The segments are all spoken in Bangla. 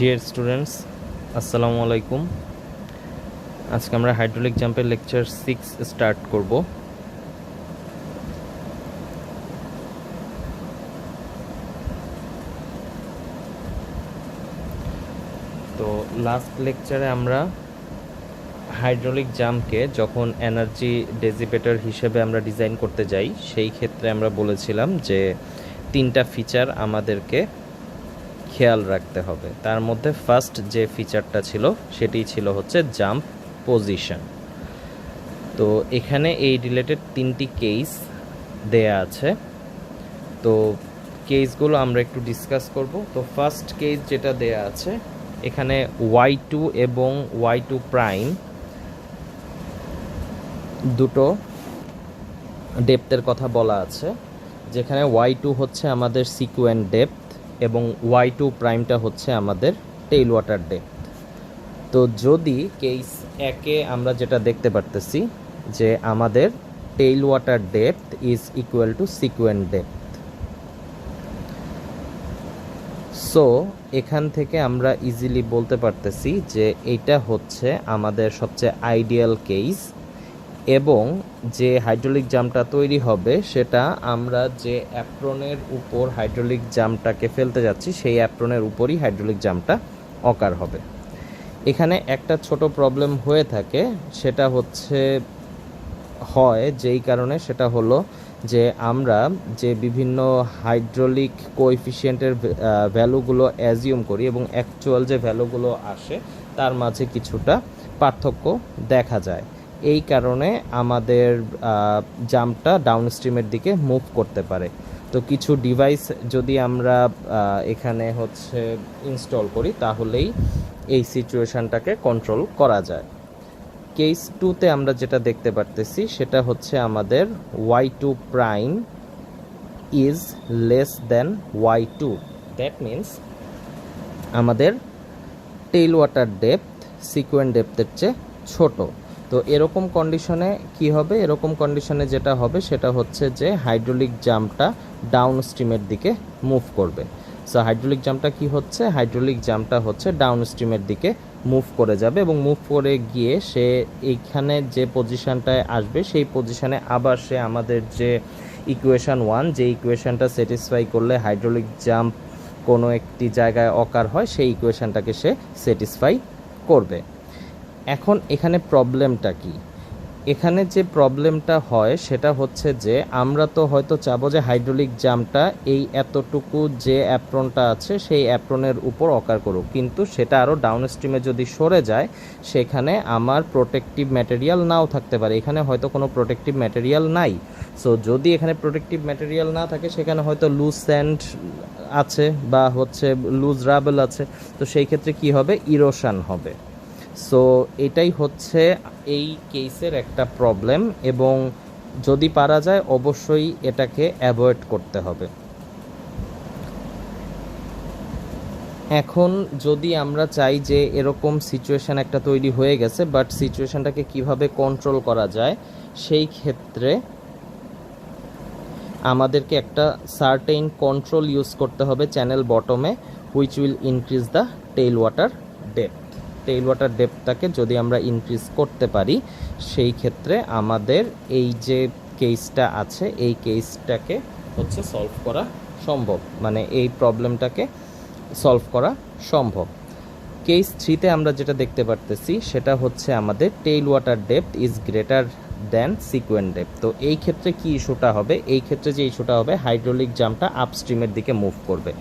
ডিয়ার স্টুডেন্টস, আসসালামু আলাইকুম। আজকে আমরা হাইড্রোলিক জাম্পের লেকচার 6 স্টার্ট করব। তো লাস্ট লেকচারে আমরা হাইড্রোলিক জাম্পকে যখন এনার্জি ডেসিপেটর হিসেবে আমরা ডিজাইন করতে যাই, সেই ক্ষেত্রে আমরা বলেছিলাম যে 3টা ফিচার আমাদেরকে খেয়াল রাখতে হবে। তার মধ্যে ফার্স্ট যে ফিচারটা ছিল সেটি ছিল হচ্ছে জাম্প পজিশন। তো এখানে এই রিলেটেড 3টি কেস দেয়া আছে। তো কেসগুলো আমরা একটু ডিসকাস করব। তো ফার্স্ট কেস যেটা দেয়া আছে, এখানে y2 এবং y2 প্রাইম দুটো ডেপথের কথা বলা আছে, যেখানে y2 হচ্ছে আমাদের সিকুয়েন্ট ডেপথ এবং y2 প্রাইমটা হচ্ছে আমাদের টেইল ওয়াটার ডেপথ। তো যদি কেস একে আমরা যেটা দেখতে পারতেছি যে আমাদের tail water depth is equal to sequent depth. So এখান থেকে আমরা ইজিলি বলতে পারতেছি যে এটা হচ্ছে আমাদের সবচেয়ে আইডিয়াল কেস, এবং যে হাইড্রোলিক জামটা তৈরি হবে সেটা আমরা যে অ্যাপ্রনের উপর হাইড্রোলিক জামটাকে ফেলতে যাচ্ছি সেই অ্যাপ্রনের উপরই হাইড্রোলিক জামটা অকার হবে। এখানে একটা ছোট প্রবলেম হয়ে থাকে, সেটা হচ্ছে যেই কারণে সেটা হলো যে আমরা যে বিভিন্ন হাইড্রোলিক কোএফিসিয়েন্টের ভ্যালুগুলো অ্যাজিউম করি এবং অ্যাকচুয়াল যে ভ্যালুগুলো আসে তার মাঝে কিছুটা পার্থক্য দেখা যায়। এই কারণে আমাদের জাম্পটা ডাউনস্ট্রিমের দিকে মুভ করতে পারে। তো কিছু ডিভাইস যদি আমরা এখানে হচ্ছে ইনস্টল করি তাহলেই এই সিচুয়েশানটাকে কন্ট্রোল করা যায়। কেস 2তে আমরা যেটা দেখতে পারতেছি সেটা হচ্ছে আমাদের y2 prime is less than y2। That means আমাদের টেইল ওয়াটার ডেপথ সিকুয়েন্ট ডেপথের চেয়ে ছোট। তো এরকম কন্ডিশনে কি হবে? এরকম কন্ডিশনে যেটা হবে সেটা হচ্ছে যে হাইড্রোলিক জাম্পটা ডাউন স্ট্রিমের দিকে মুভ করবে। সো হাইড্রোলিক জাম্পটা কি হচ্ছে? হাইড্রোলিক জাম্পটা হচ্ছে ডাউন স্ট্রিমের দিকে মুভ করে যাবে এবং মুভ করে গিয়ে সে এইখানে যে পজিশানটায় আসবে সেই পজিশানে আবার সে আমাদের যে ইকুয়েশান 1, যে ইকুয়েশানটা স্যাটিসফাই করলে হাইড্রোলিক জাম্প কোনো একটি জায়গায় অকার হয়, সেই ইকুয়েশানটাকে সে স্যাটিসফাই করবে। এখন এখানে প্রবলেমটা কি? এখানে যে প্রবলেমটা হয় সেটা হচ্ছে যে আমরা তো হয়তো চাবো যে হাইড্রোলিক জাম্পটা এই এতটুকু যে অ্যাপ্রনটা আছে সেই অ্যাপ্রনের উপর অকার করুক, কিন্তু সেটা আরও ডাউন স্ট্রিমে যদি সরে যায় সেখানে আমার প্রোটেক্টিভ ম্যাটেরিয়াল নাও থাকতে পারে। এখানে হয়তো কোনো প্রোটেক্টিভ ম্যাটেরিয়াল নাই। সো যদি এখানে প্রোটেক্টিভ ম্যাটেরিয়াল না থাকে সেখানে হয়তো লুজ স্যান্ড আছে বা হচ্ছে লুজ রাবেল আছে, তো সেই ক্ষেত্রে কি হবে? ইরোশন হবে। সো এটাই হচ্ছে এই কেসের একটা প্রবলেম, এবং যদি পারা যায় অবশ্যই এটাকে অ্যাভয়েড করতে হবে। এখন যদি আমরা চাই যে এরকম সিচুয়েশান একটা তৈরি হয়ে গেছে, বাট সিচুয়েশানটাকে কিভাবে কন্ট্রোল করা যায়, সেই ক্ষেত্রে আমাদেরকে একটা সার্টেইন কন্ট্রোল ইউজ করতে হবে চ্যানেল বটমে, which will increase the tail water depth. Tail water ডেপথটাকে যদি আমরা ইনক্রিজ করতে পারি সেই ক্ষেত্রে আমাদের এই যে কেসটা আছে এই কেসটাকে হচ্ছে সলভ করা সম্ভব, মানে এই প্রবলেমটাকে সলভ করা সম্ভব। কেস 3তে আমরা যেটা দেখতে পারতেছি সেটা হচ্ছে আমাদের tail water depth is greater than sequent depth. তো এই ক্ষেত্রে কি ইস্যুটা হবে? এই ক্ষেত্রে যে ইস্যুটা হবে, হাইড্রোলিক জাম্পটা আপস্ট্রিমের দিকে মুভ করবে।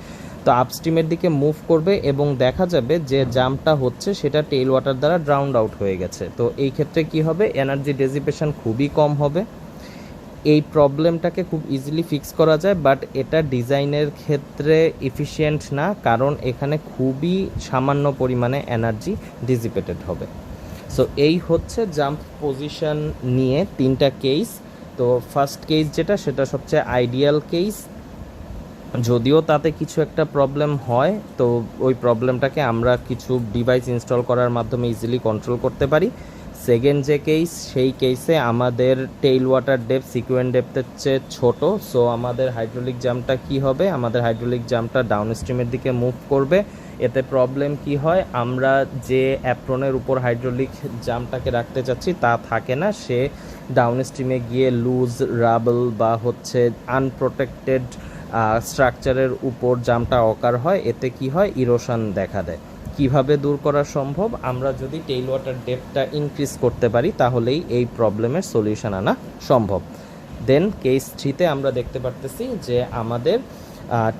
তো আপস্ট্রিমের দিকে মুভ করবে এবং দেখা যাবে যে জাম্পটা হচ্ছে সেটা টেইল ওয়াটার দ্বারা ড্রাউন্ড আউট হয়ে গেছে। তো এই ক্ষেত্রে কি হবে? এনার্জি ডেসিপেশন খুবই কম হবে। এই প্রবলেমটাকে খুব ইজিলি ফিক্স করা যায়, বাট এটা ডিজাইনের ক্ষেত্রে এফিশিয়েন্ট না, কারণ এখানে খুবই সামান্য পরিমাণে এনার্জি ডিসিপেটেড হবে। সো এই হচ্ছে জাম্প পজিশন নিয়ে 3টা কেস। তো ফার্স্ট কেস যেটা, সেটা সবচেয়ে আইডিয়াল কেস, যদিও তাতে কিছু একটা প্রবলেম হয় তো ওই প্রবলেমটাকে আমরা কিছু ডিভাইস ইনস্টল করার মাধ্যমে ইজিলি কন্ট্রোল করতে পারি। সেকেন্ড যে কেস, সেই কেসে আমাদের টেইল ওয়াটার ডেপথ সিকুয়েন্ট ডেপথের চেয়ে ছোটো। সো আমাদের হাইড্রোলিক জাম্পটা কি হবে, আমাদের হাইড্রোলিক জাম্পটা ডাউন স্ট্রিমের দিকে মুভ করবে। এতে প্রবলেম কি হয়, আমরা যে অ্যাপ্রনের উপর হাইড্রোলিক জাম্পটাকে রাখতে চাচ্ছি তা থাকে না, সে ডাউন স্ট্রিমে গিয়ে লুজ রাবল বা হচ্ছে আনপ্রোটেক্টেড স্ট্রাকচারের উপর জাম্পটা অকার হয়। এতে কি হয়, ইরোশন দেখা দেয়। কিভাবে দূর করা সম্ভব, আমরা যদি টেইল ওয়াটার ডেপথটা ইনক্রিজ করতে পারি তাহলেই এই প্রবলেমের সলিউশন আনা সম্ভব। দেন কেস 3তে আমরা দেখতে পারতেছি যে আমাদের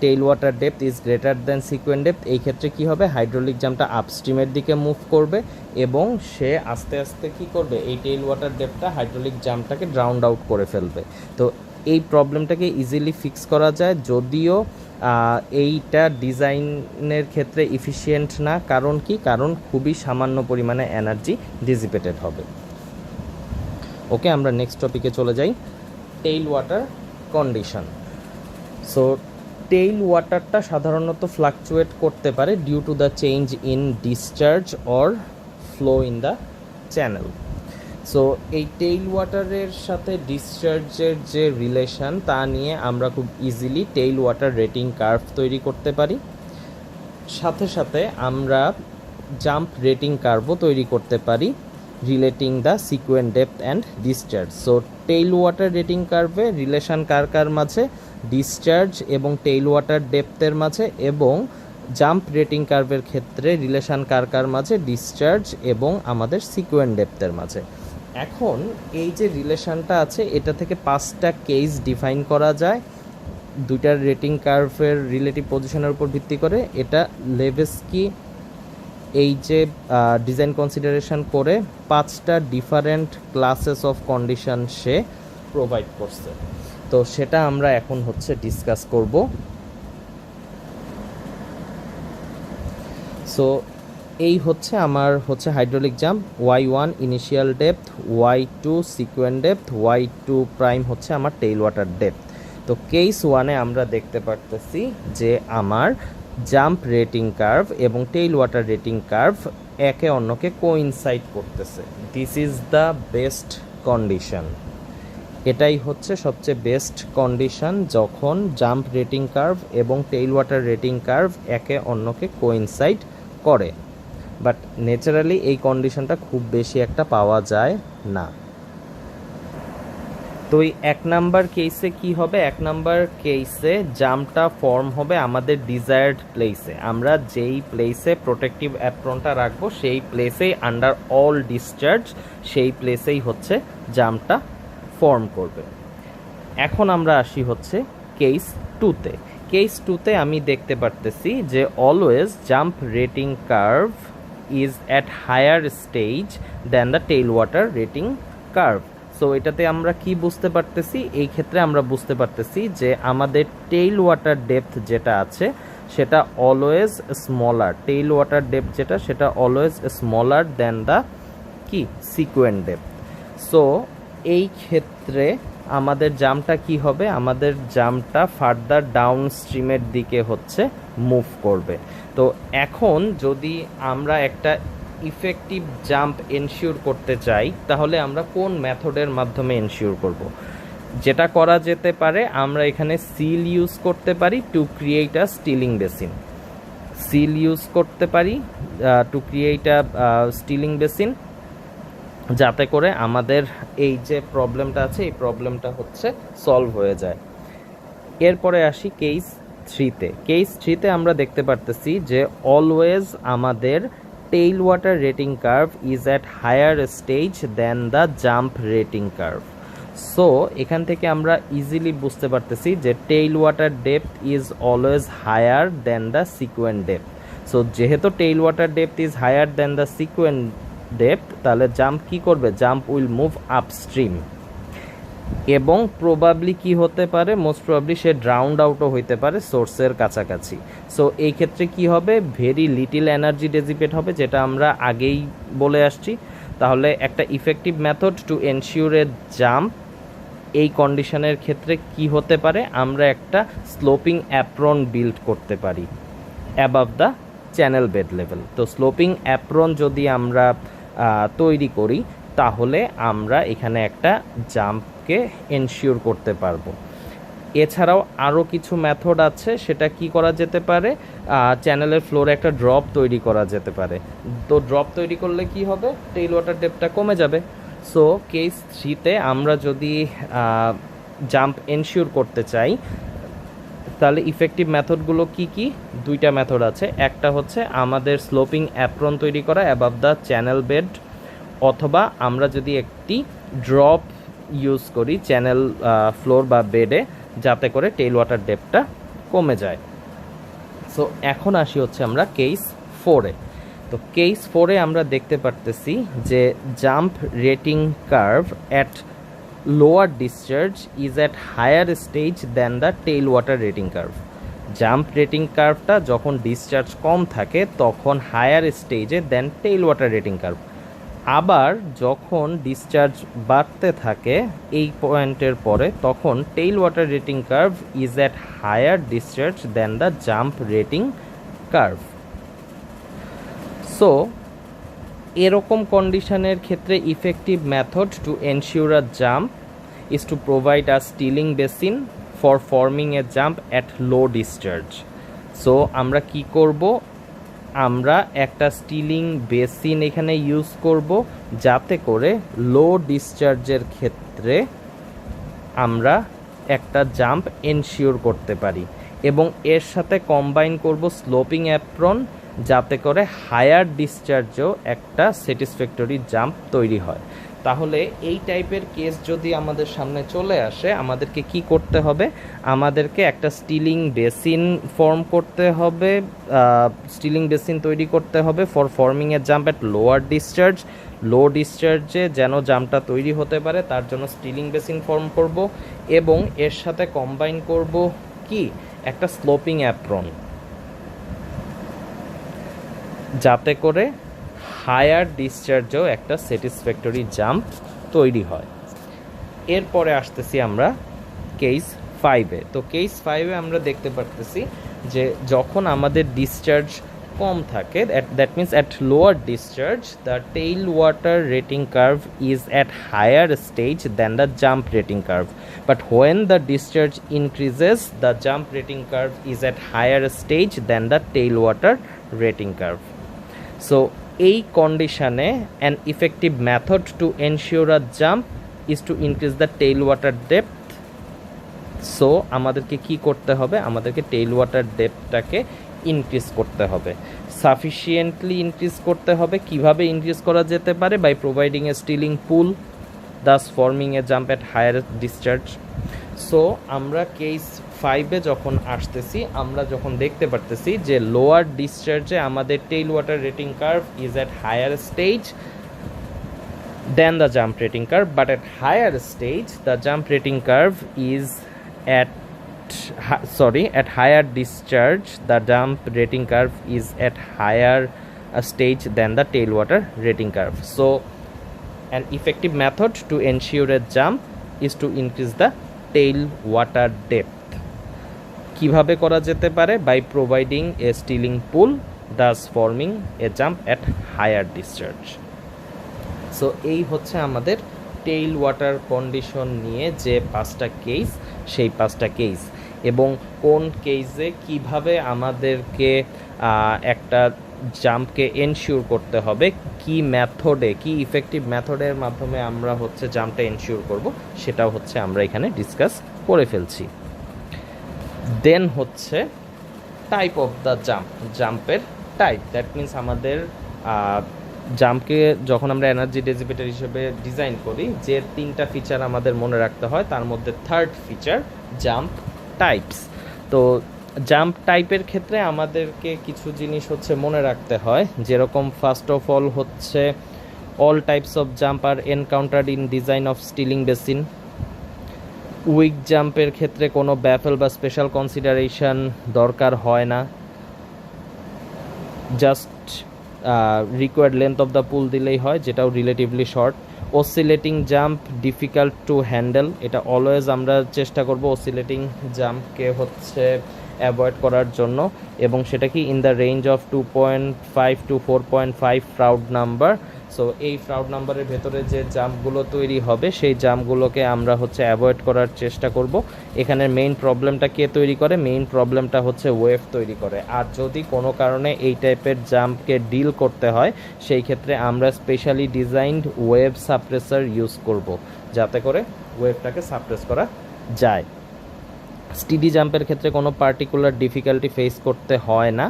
tail water depth is greater than sequent depth. এই ক্ষেত্রে কি হবে, হাইড্রোলিক জাম্পটা আপস্ট্রিমের দিকে মুভ করবে এবং সে আস্তে আস্তে কি করবে, এই টেইল ওয়াটার ডেপথটা হাইড্রোলিক জাম্পটাকে ড্রাউন্ড আউট করে ফেলবে। তো এই প্রবলেমটাকে ইজিলি ফিক্স করা যায়, যদিও এইটা ডিজাইনের ক্ষেত্রে ইফিশিয়েন্ট না। কারণ কি, কারণ খুবই সামান্য পরিমাণে এনার্জি ডিসিপেটেড হবে। ওকে, আমরা নেক্সট টপিকে চলে যাই, tail water condition. So tail ওয়াটারটা সাধারণত ফ্লাকচুয়েট করতে পারে due to the change in discharge or flow in the channel. So এই টেইল ওয়াটারের সাথে ডিসচার্জের যে রিলেশন, তা নিয়ে আমরা খুব easily tail water rating curve তৈরি করতে পারি। সাথে সাথে আমরা জাম্প রেটিং কার্ভও তৈরি করতে পারি relating the sequent depth and discharge. So tail water rating কার্ভে রিলেশন কার কার মাঝে, ডিসচার্জ এবং টেইল ওয়াটার ডেপথের মাঝে, এবং জাম্প রেটিং কার্ভের ক্ষেত্রে রিলেশন কার কার মাঝে, ডিসচার্জ এবং আমাদের সিকুয়েন্ট ডেপথের মাঝে। এখন এই যে রিলেশনটা আছে, এটা থেকে 5টা কেস ডিফাইন করা যায় দুইটার রেটিং কার্ভের রিলেটিভ পজিশনের উপর ভিত্তি করে। এটা লেভেস্কি এই যে ডিজাইন কনসিডারেশন করে 5টা different classes of condition say provide করছে। তো সেটা আমরা এখন হচ্ছে ডিসকাস করব। সো এই হচ্ছে আমার হচ্ছে hydraulic jump, y1 initial depth, y2 sequent depth, y2 prime হচ্ছে আমার টেইল ওয়াটার ডেপথ। তো কেস 1-এ আমরা দেখতে পারতেছি যে আমার জাম্প রেটিং কার্ভ এবং টেইল ওয়াটার রেটিং কার্ভ একে অন্যকে কোইনসাইড করতেছে। This is the best condition. এটাই হচ্ছে সবচেয়ে বেস্ট কন্ডিশন, যখন জাম্প রেটিং কার্ভ এবং টেইল ওয়াটার রেটিং কার্ভ একে অন্যকে কোইনসাইড করে। বাট ন্যাচারালি এই কন্ডিশনটা খুব বেশি একটা পাওয়া যায় না। তো এই 1 নাম্বার কেসে কি হবে, 1 নাম্বার কেসে জাম্পটা ফর্ম হবে আমাদের ডিজায়ার্ড প্লেসে। আমরা যেই প্লেসে প্রোটেক্টিভ অ্যাপ্রনটা রাখবো সেই প্লেসেই আন্ডার অল ডিসচার্জ, সেই প্লেসেই হচ্ছে জাম্পটা ফর্ম করবে। এখন আমরা আসি হচ্ছে কেস 2-তে। কেস 2-তে আমি দেখতে পারতেছি যে always jump rating curve is at higher stage than the tail water rating curve. So এটাতে আমরা কি বুঝতে পারতেছি, এই ক্ষেত্রে আমরা বুঝতে পারতেছি যে আমাদের টেইল ওয়াটার ডেপথ যেটা আছে সেটা always smaller, tail water depth যেটা সেটা অলওয়েজ স্মলার দ্যান দ্য কি সিকুয়েন্ট ডেপথ। সো এই ক্ষেত্রে আমাদের জাম্পটা কি হবে, আমাদের জাম্পটা ফার্দার ডাউন স্ট্রিমের দিকে হচ্ছে মুভ করবে। তো এখন যদি আমরা একটা ইফেক্টিভ জাম্প এনশিওর করতে চাই তাহলে আমরা কোন মেথডের মাধ্যমে এনশিওর করব? যেটা করা যেতে পারে, আমরা এখানে সিল ইউজ করতে পারি to create a stealing basin. Seal use করতে পারি to create a stealing basin, যাতে করে আমাদের এই যে প্রবলেমটা আছে এই প্রবলেমটা হচ্ছে সলভ হয়ে যায়। এরপরে আসি কেস 3-তে। কেস 3-তে আমরা দেখতে পারতেছি যে অলওয়েজ আমাদের tail water rating curve is at higher stage than the jump rating curve. So এখান থেকে আমরা ইজিলি বুঝতে পারতেছি যে tail water depth is always higher than the sequent depth. So যেহেতু tail water depth is higher than the sequent depth, তাহলে জাম্প কি করবে, জাম্প উইল মুভ আপস্ট্রিম। এবং প্রবাবলি কি হতে পারে, মোস্ট প্রবাবলি সে ড্রাউন্ড আউটও হইতে পারে সোর্সের কাছাকাছি। সো এই ক্ষেত্রে কি হবে, ভেরি লিটিল এনার্জি ডেজিপেট হবে, যেটা আমরা আগেই বলে আসছি। তাহলে একটা effective method to ensure A jump এই কন্ডিশনের ক্ষেত্রে কি হতে পারে, আমরা একটা স্লোপিং অ্যাপ্রন বিল্ড করতে পারি above the channel bed level. তো স্লোপিং অ্যাপ্রন যদি আমরা তৈরি করি তাহলে আমরা এখানে একটা জাম্পকে এনশিওর করতে পারবো। এছাড়াও আরও কিছু মেথড আছে, সেটা কি করা যেতে পারে, চ্যানেলের ফ্লোরে একটা ড্রপ তৈরি করা যেতে পারে। তো ড্রপ তৈরি করলে কি হবে, টেইল ওয়াটার ডেপথটা কমে যাবে। সো কেস 3তে আমরা যদি জাম্প এনশিওর করতে চাই, তাহলে ইফেক্টিভ মেথডগুলো কি কি? দুইটা মেথড আছে। একটা হচ্ছে আমাদের স্লোপিং অ্যাপ্রন তৈরি করা অ্যাবাভ দ্য চ্যানেল বেড, অথবা আমরা যদি একটি ড্রপ ইউজ করি চ্যানেল ফ্লোর বা বেডে, যাতে করে টেইল ওয়াটার ডেপথটা কমে যায়। সো এখন আসি হচ্ছে আমরা কেস 4-এ। তো কেস 4-এ আমরা দেখতে পারতেছি যে jump rating curve at lower discharge is at higher stage than the tail water rating curve. Jump rating কার্ভটা যখন ডিসচার্জ কম থাকে তখন হায়ার স্টেজে then tail water rating curve. আবার যখন ডিসচার্জ বাড়তে থাকে এই পয়েন্টের পরে, তখন tail water rating curve is at higher discharge then the jump rating curve. So এরকম কন্ডিশনের ক্ষেত্রে effective method to ensure a jump is to provide a stealing basin for forming a jump at low discharge. So আমরা কি করব, আমরা একটা স্টিলিং বেসিন এখানে ইউজ করব, যাতে করে লো ডিসচার্জের ক্ষেত্রে আমরা একটা জাম্প এনশিওর করতে পারি, এবং এর সাথে কম্বাইন করব স্লোপিং অ্যাপ্রন, যাতে করে হায়ার ডিসচার্জেও একটা স্যাটিসফ্যাক্টরি জাম্প তৈরি হয়। তাহলে এই টাইপের কেস যদি আমাদের সামনে চলে আসে, আমাদেরকে কি করতে হবে, আমাদেরকে একটা স্টিলিং বেসিন ফর্ম করতে হবে, স্টিলিং বেসিন তৈরি করতে হবে for forming a jump at lower discharge. Low ডিসচার্জে যেন জাম্পটা তৈরি হতে পারে তার জন্য স্টিলিং বেসিন ফর্ম করব, এবং এর সাথে কম্বাইন করব কি, একটা স্লোপিং অ্যাপ্রন, যাতে করে হায়ার ডিসচার্জেও একটা স্যাটিসফ্যাক্টরি জাম্প তৈরি হয়। এরপরে আসতেছি আমরা কেস 5-এ। তো কেস 5-এ আমরা দেখতে পারতেছি যে যখন আমাদের ডিসচার্জ কম থাকে, that means at lower discharge the tail water rating curve is at higher stage than the jump rating curve, but when the discharge increases the jump rating curve is at higher stage than the tail water rating curve. So এই কন্ডিশনে an effective method to ensure a jump is to increase the tail water depth. So আমাদেরকে কি করতে হবে, আমাদেরকে টেইল ওয়াটার ডেপথটাকে ইনক্রিজ করতে হবে, সাফিসিয়েন্টলি ইনক্রিজ করতে হবে। কিভাবে ইনক্রিজ করা যেতে পারে? By providing a stilling pool, thus forming a jump at higher discharge. So আমরা কেস 5-এ যখন আসতেছি, আমরা যখন দেখতে পারতেছি যে লোয়ার ডিসচার্জে আমাদের tail water rating curve is at higher stage than the jump rating curve, but at higher stage the jump rating curve is at higher discharge the jump rating curve is at higher stage than the tailwater rating curve. So an effective method to ensure a jump is to increase the tailwater depth. কিভাবে করা যেতে পারে? by providing a stealing pool, thus forming a jump at higher discharge. So এই হচ্ছে আমাদের টেইল ওয়াটার কন্ডিশন নিয়ে যে 5টা কেস, সেই 5টা কেস, এবং কোন কেসে কিভাবে আমাদেরকে একটা জাম্পকে এনশিওর করতে হবে, কি মেথডে, কি ইফেক্টিভ মেথডের মাধ্যমে আমরা হচ্ছে জাম্পটা এনশিওর করব, সেটাও হচ্ছে আমরা এখানে ডিসকাস করে ফেলছি। দেন হচ্ছে টাইপ অফ দ্য জাম্প, জাম্পের টাইপ, দ্যাট মিনস আমাদের জাম্পকে যখন আমরা এনার্জি ডেসিপেটর হিসেবে ডিজাইন করি, যে 3টা ফিচার আমাদের মনে রাখতে হয়, তার মধ্যে থার্ড ফিচার জাম্প টাইপস। তো জাম্প টাইপের ক্ষেত্রে আমাদেরকে কিছু জিনিস হচ্ছে মনে রাখতে হয়, যেরকম ফার্স্ট অফ অল হচ্ছে all types of jump are encountered in design of stilling basin. Weak জাম্পের ক্ষেত্রে কোনো ব্যাফেল বা স্পেশাল কনসিডারেশন দরকার হয় না, just required length of the pool দিলেই হয়, যেটাও relatively short. Oscillating jump difficult to handle, এটা অলওয়েজ আমরা চেষ্টা করব অসিলেটিং জাম্পকে হচ্ছে অ্যাভয়েড করার জন্য, এবং সেটা কি in the range of 2.5 to 4.5 proud number. So এই ফ্রাউড নাম্বারের ভেতরে যে জাম্পগুলো তৈরি হবে সেই জাম্পগুলোকে আমরা হচ্ছে অ্যাভয়েড করার চেষ্টা করব। এখানের মেইন প্রবলেমটা কে তৈরি করে? মেইন প্রবলেমটা হচ্ছে ওয়েভ তৈরি করে। আর যদি কোনো কারণে এই টাইপের জাম্পকে ডিল করতে হয় সেই ক্ষেত্রে আমরা specially designed wave suppressor use করব, যাতে করে ওয়েভটাকে সাপ্রেস করা যায়। স্টিডি জাম্পের ক্ষেত্রে কোনো পার্টিকুলার ডিফিকাল্টি ফেস করতে হয় না।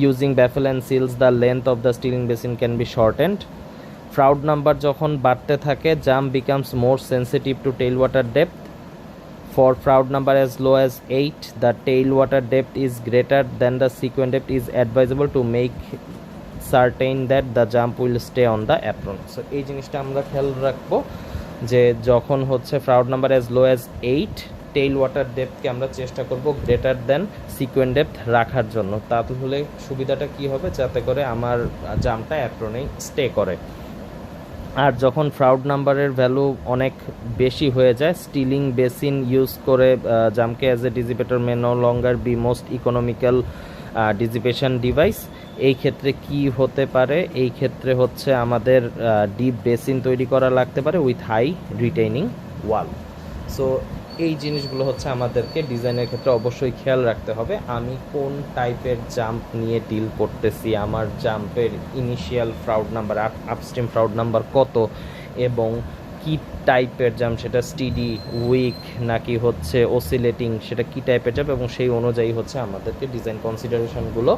Using baffle and sills the length of the stilling basin can be shortened. Froude number যখন বাড়তে থাকে, jump becomes more sensitive to tail water depth. For Froude number as low as 8, the tail water depth is greater than the sequent depth is advisable to make certain that the jump will stay on the apron. So এই জিনিসটা আমরা খেয়াল রাখবো যে যখন হচ্ছে Froude number as low as 8, tail water ডেপথকে আমরা চেষ্টা করব গ্রেটার দেন সিকোয়েন্ট ডেপথ রাখার জন্য। তাহলে সুবিধাটা কি হবে? যাতে করে আমার জাম্পটা অ্যাপ্রনেই স্টে করে। আর যখন ফ্রাউড নাম্বারের ভ্যালু অনেক বেশি হয়ে যায়, স্টিলিং বেসিন ইউজ করে জাম্পকে as a dissipator may no longer be most economical dissipation device. এই ক্ষেত্রে কি হতে পারে? এই ক্ষেত্রে হচ্ছে আমাদের ডিপ বেসিন তৈরি করা লাগতে পারে with high retaining wall. So এই জিনিসগুলো হচ্ছে আমাদেরকে ডিজাইনের ক্ষেত্রে অবশ্যই খেয়াল রাখতে হবে। আমি কোন টাইপের জাম্প নিয়ে ডিল করতেছি, আমার জাম্পের initial Froude number, upstream Froude number কত, এবং কি টাইপের জাম্প, সেটা স্টিডি, উইক নাকি হচ্ছে ওসিলেটিং, সেটা কি টাইপের জাম্প, এবং সেই অনুযায়ী হচ্ছে আমাদেরকে ডিজাইন কনসিডারেশনগুলো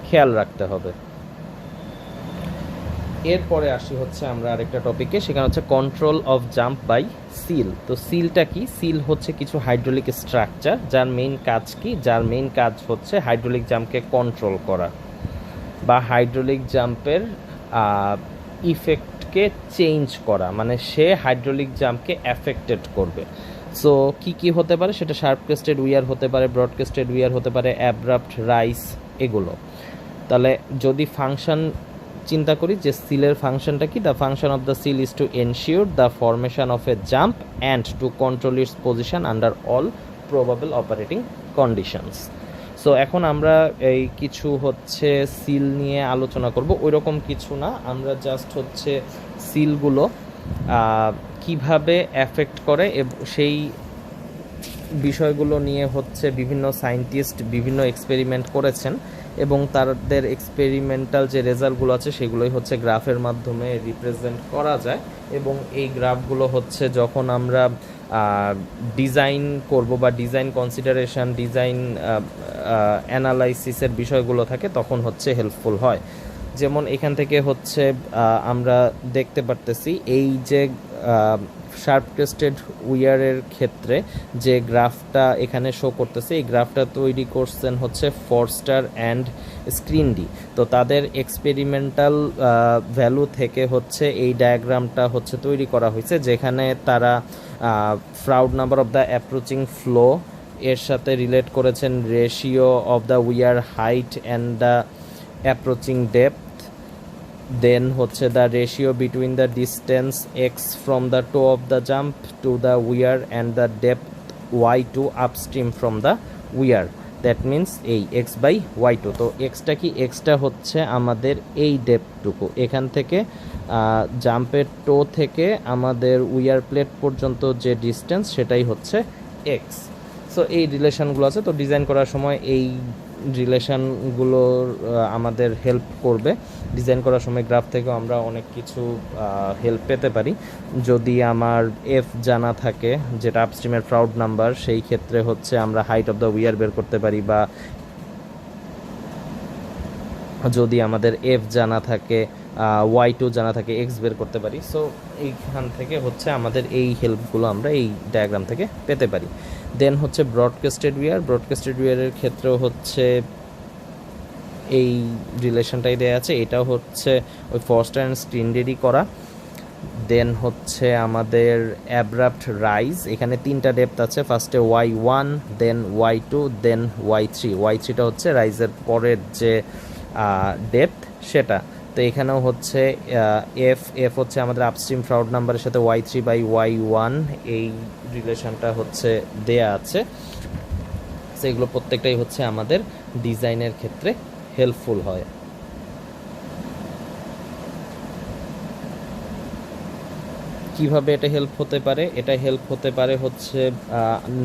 খেয়াল রাখতে হবে। এরপরে আসি হচ্ছে আমরা আরেকটা টপিকে, সেখানে হচ্ছে control of jump by sill. তো সিলটা কি? সিল হচ্ছে কিছু হাইড্রোলিক স্ট্রাকচার যার মেইন কাজ কি? যার মেইন কাজ হচ্ছে হাইড্রোলিক জাম্পকে কন্ট্রোল করা বা হাইড্রোলিক জাম্পের ইফেক্টকে চেঞ্জ করা, মানে সে হাইড্রোলিক জাম্পকে অ্যাফেক্টেড করবে। সো কি কি হতে পারে? সেটা শার্প ক্রেস্টেড উইয়ার হতে পারে, ব্রড ক্রেস্টেড উইয়ার হতে পারে, অ্যাব্রাপ্ট রাইস, এগুলো। তাহলে যদি ফাংশন চিন্তা করি যে সিলের ফাংশনটা কি, the function of the seal is to ensure the formation of A jump and to control it's position under all probable operating conditions. So এখন আমরা এই কিছু হচ্ছে সিল নিয়ে আলোচনা করব, ওই রকম কিছু না, আমরা জাস্ট হচ্ছে সিলগুলো কিভাবে অ্যাফেক্ট করে সেই বিষয়গুলো নিয়ে হচ্ছে বিভিন্ন সায়েন্টিস্ট বিভিন্ন এক্সপেরিমেন্ট করেছেন, এবং তাদের এক্সপেরিমেন্টাল যে রেজাল্টগুলো আছে সেগুলোই হচ্ছে গ্রাফের মাধ্যমে রিপ্রেজেন্ট করা যায়। এবং এই গ্রাফগুলো হচ্ছে যখন আমরা ডিজাইন করব বা ডিজাইন কনসিডারেশন, ডিজাইন অ্যানালাইসিসের বিষয়গুলো থাকে তখন হচ্ছে হেল্পফুল হয়। যেমন এখান থেকে হচ্ছে আমরা দেখতে পারতেছি এই যে শার্প ক্রেস্টেড উইয়ারের ক্ষেত্রে যে গ্রাফটা এখানে শো করতেছে, এই গ্রাফটা তৈরি করছেন হচ্ছে ফরস্টার অ্যান্ড স্ক্রিনডি। তো তাদের এক্সপেরিমেন্টাল ভ্যালু থেকে হচ্ছে এই ডায়াগ্রামটা হচ্ছে তৈরি করা হয়েছে, যেখানে তারা Froude number of the approaching flow এর সাথে রিলেট করেছেন ratio of the weir height and the approaching depth, then হচ্ছে the ratio between the distance x from the toe of the jump to the weir and the depth y to upstream from the weir, that means এই এক্স বাই ওয়াই টু। তো এক্সটা কি? এক্সটা হচ্ছে আমাদের এই ডেপথটুকু, এখান থেকে জাম্পের টো থেকে আমাদের উইয়ার প্লেট পর্যন্ত যে ডিস্টেন্স সেটাই হচ্ছে এক্স। সো এই রিলেশনগুলো আছে, তো ডিজাইন করার সময় এই রিলেশনগুলোর আমাদের হেল্প করবে। ডিজাইন করার সময় গ্রাফ থেকেও আমরা অনেক কিছু হেল্প পেতে পারি। যদি আমার এফ জানা থাকে, যেটা আপস্ট্রিমের ফ্রাউড নাম্বার, সেই ক্ষেত্রে হচ্ছে আমরা হাইট অফ দ্য উইয়ার বের করতে পারি, বা যদি আমাদের এফ জানা থাকে, ওয়াই টু জানা থাকে, এক্স বের করতে পারি। সো এইখান থেকে হচ্ছে আমাদের এই হেল্পগুলো আমরা এই ডায়াগ্রাম থেকে পেতে পারি। দেন হচ্ছে ব্রডকাস্টেড উইয়ার। ব্রডকাস্টেড উইয়ারের ক্ষেত্রেও হচ্ছে এই রিলেশনটাই দেওয়া আছে, এটাও হচ্ছে ওই ফরস্টার অ্যান্ড স্ক্রিনডেরই করা। দেন হচ্ছে আমাদের অ্যাব্রাপ্ট রাইজ, এখানে তিনটা ডেপথ আছে, ফার্স্টে ওয়াই ওয়ান, দেন ওয়াই টু, দেন ওয়াই থ্রি। ওয়াই থ্রিটা হচ্ছে রাইজের পরের যে ডেপথ সেটা। তো এখানেও হচ্ছে এফ হচ্ছে আমাদের আপস্ট্রিম ফ্রাউড নাম্বারের সাথে Y three by Y one, এই রিলেশনটা হচ্ছে দেয়া আছে। সেগুলো প্রত্যেকটাই হচ্ছে আমাদের ডিজাইনের ক্ষেত্রে হেল্পফুল হয়। কিভাবে এটা হেল্প হতে পারে? এটা হেল্প হতে পারে হচ্ছে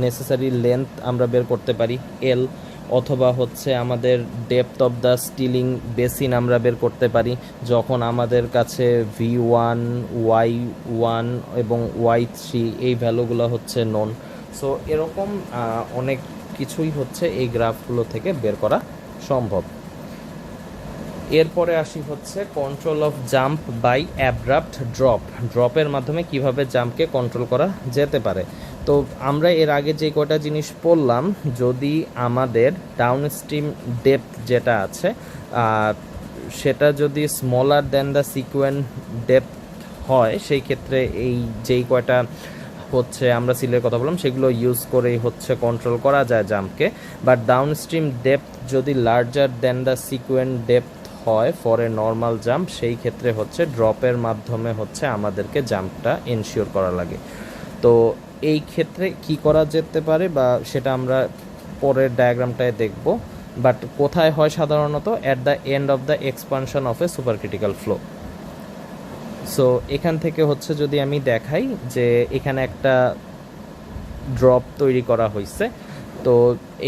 নেসেসারি লেন্থ আমরা বের করতে পারি এল, অথবা হচ্ছে আমাদের depth of the stilling basin আমরা বের করতে পারি যখন আমাদের কাছে V1, Y1 এবং Y3 এই ভ্যালুগুলো হচ্ছে নন। সো এরকম অনেক কিছুই হচ্ছে এই গ্রাফগুলো থেকে বের করা সম্ভব। এরপরে আসি হচ্ছে control of jump by abrupt ড্রপের মাধ্যমে কিভাবে জাম্পকে কন্ট্রোল করা যেতে পারে। তো আমরা এর আগে যে কয়টা জিনিস পড়লাম, যদি আমাদের ডাউনস্ট্রিম ডেপথ যেটা আছে সেটা যদি smaller than the sequent depth হয়, সেই ক্ষেত্রে এই যেই কয়টা হচ্ছে আমরা সিলের কথা বললাম সেগুলো ইউজ করেই হচ্ছে কন্ট্রোল করা যায় জাম্পকে। বাট ডাউনস্ট্রিম ডেপথ যদি larger than the sequent depth হয় ফর এ নর্মাল জাম্প, সেই ক্ষেত্রে হচ্ছে ড্রপের মাধ্যমে হচ্ছে আমাদেরকে জাম্পটা এনশিওর করা লাগে। তো এই ক্ষেত্রে কি করা যেতে পারে বা সেটা আমরা পরের ডায়াগ্রামটায় দেখব। বাট কোথায় হয় সাধারণত? At the end of the expansion of A super critical flow. So এখান থেকে হচ্ছে যদি আমি দেখাই যে এখানে একটা ড্রপ তৈরি করা হয়েছে, তো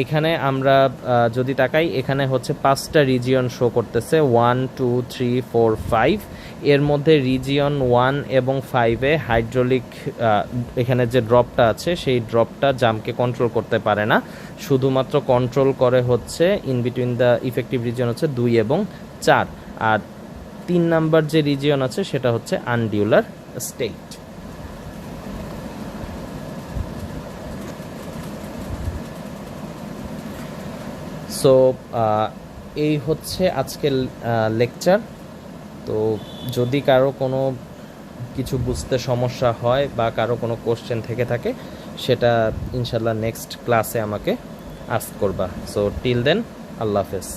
এখানে আমরা যদি তাকাই এখানে হচ্ছে 5টা রিজিয়ন শো করতেছে 1, 2, 3, 4, 5। এর মধ্যে রিজিয়ন 1 এবং 5-এ হাইড্রোলিক এখানে যে ড্রপটা আছে সেই ড্রপটা জাম্পকে কন্ট্রোল করতে পারে না, শুধুমাত্র কন্ট্রোল করে হচ্ছে in between the effective region হচ্ছে 2 এবং 4। আর 3 নাম্বার যে রিজিয়ন আছে সেটা হচ্ছে আনডিউলার স্টেট। সো এই হচ্ছে আজকের লেকচার। তো যদি কারো কোনো কিছু বুঝতে সমস্যা হয় বা কারো কোনো কোশ্চেন থেকে থাকে, সেটা ইনশাল্লাহ নেক্সট ক্লাসে আমাকে আস্ক করবা। সো টিল দেন, আল্লাহ হাফেজ।